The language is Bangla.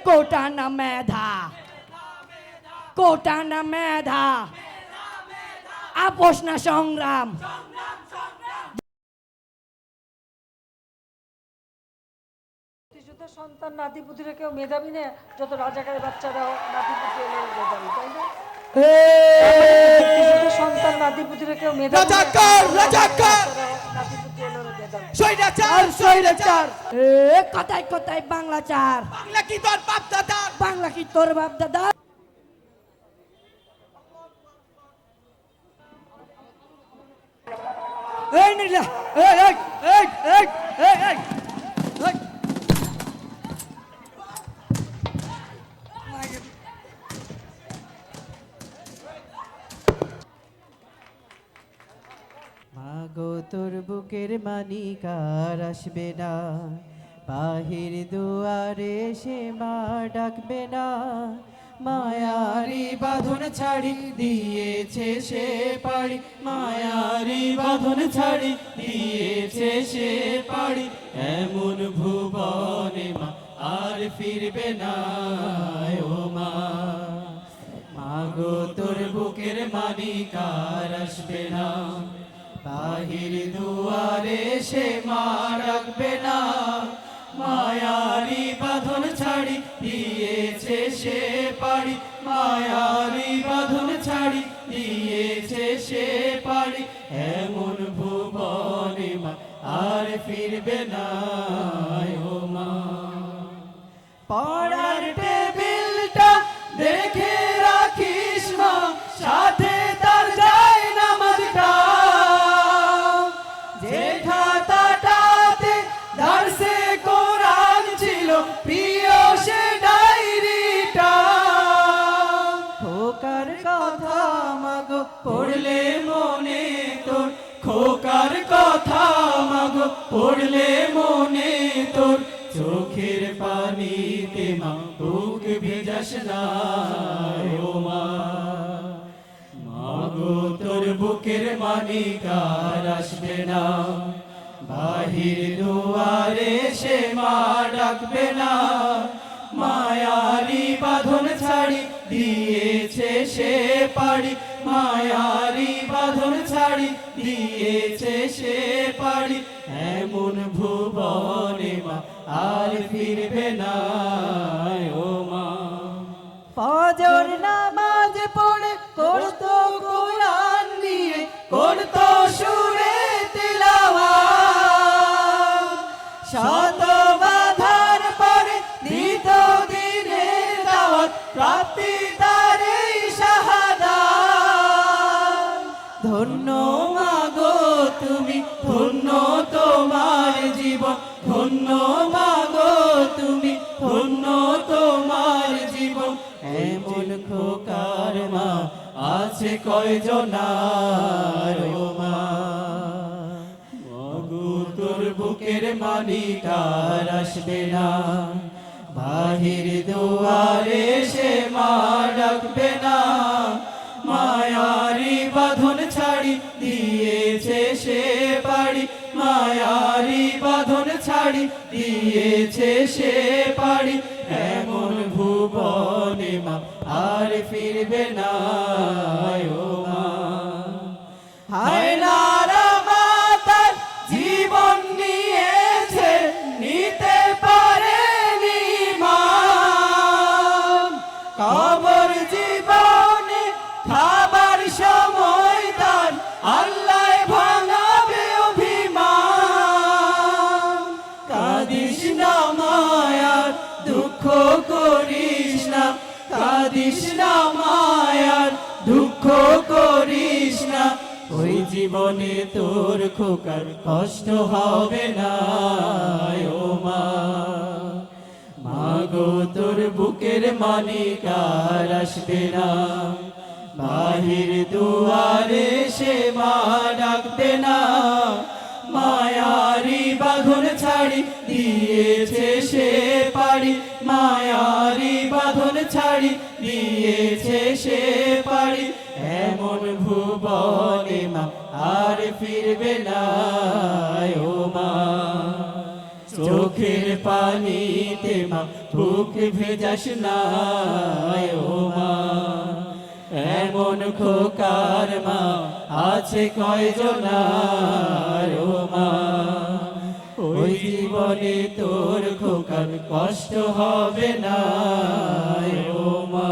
কোটা না মেধা, কোটা না মেধা, আপোষ না সংগ্রাম। সন্তান নাতিপুতিরা কেউ মেধাবী না, যত রাজাকারের বাচ্চারাও নাতিপুতি এলো মেধাবী, তাই না? সন্তান নাতিপুতিরা কেউ মেধাবী, রাজাকার রাজাকার নাতিপুতি এলো মেধাবী। স্বৈরাচার স্বৈরাচার। কথায় কথায় বাংলা চার, বাংলা কি তোর বাপ দাদা? বাংলা কি তোর বাপ দাদা? এই নিলা, এই এই এই এই এই এই এই। মাগো তোর বুকের মানিকার আসবে না, বাহির দুয়ারে সে মা ডাকবে না। মায়ারি বাঁধন ছাড়ি দিয়েছে সে পাড়ি, মায়ারি বাঁধন ছাড়ি দিয়েছে সে পাড়ি। এমন ভুবনে মা আর ফিরবে না ও মা। মাগো তোর বুকের মানিকার আসবে না, বাহির দুয়ারে সে মা ডাকবে না। মায়ারি বাঁধন ছাড়ি দিয়েছে সে পাড়ি, মায়ারি বাঁধন ছাড়ি দিয়েছে সে পাড়ি। এমন ভুবনে মা আর ফিরবে না ও মা। পড়ার টেবিলটা দেখে রাখিস মা, সাথে তার যায় নামাজটা। যে খাতাটাতে দার্সে কোরআন ছিল, প্রিয় সে ডায়েরিটা। খোকার কথা মাগো পড়লে মনে তোর, খোকার কথা মাগো পড়লে মনে তোর। চোখের পানিতে মা বুক ভিজাস না ও মা। মাগো তোর বুকের মানিকার আসবে না, বাহির দুয়ারে সে মা ডাকবে না। মায়ারি বাঁধন ছাড়ি দিয়েছে সে পাড়ি, মায়ারি বাঁধন ছাড়ি দিয়েছে সে পাড়ি। এমন ভুবনে মা আর ফিরবে না ও মা। ফজর নামাজ পড়ে করতো কোরআন নিয়ে, করতো সুরে তিলাওয়াত। শত বাধার পরে দিত দিনের দাওয়াত, প্রাপ্তি তার এই শাহাদাত। ধন্য মাগো তুমি, ধন্য তোমার জীবন, ধন্য মাগো তুমি, ধন্য তোমার জীবন। এমন খোকার মা আছে কয়জনার ও মা। মাগো তোর বুকের মানিকার আসবে না, বাহির দুয়ারে সে মা ডাকবে না। মায়ারি বাঁধন ছাড়ি দিয়েছে সে পাড়ি, মায়ারি বাঁধন ছাড়ি দিয়েছে সে পাড়ি। এমন ভুবনে মা আর ফিরবে না ও মা। হায় নারা মাতার জীবন নিয়েছে, নিতে পারেনি মা। কবর জীবনে খাবার সময় তার, আল্লাহ ভাঙাবে অভিমান। কাঁদিস না মায়ার দুঃখ করিস না, কাঁদিস না মায়ার দুঃখ করিস না। ওই জীবনে তোর খোকার কষ্ট হবে না ও মা। মাগো তোর বুকের মানিকার আসবে না, বাহির দুয়ারে সে মা ডাকবে না। মায়ারি বাঁধন ছাড়ি দিয়েছে সে পাড়ি, মায়ারি বাঁধন ছাড়ি দিয়েছে সে পাড়ি। এমন ভুবনে মা আর ফিরবে না ও মা। চোখ চোখের পানিতে মা বুক ভেজাস না ও মা এমন খোকার মা আছে কয়জন ও মা ওই জীবনে তোর খোকার কষ্ট হবে না ও মা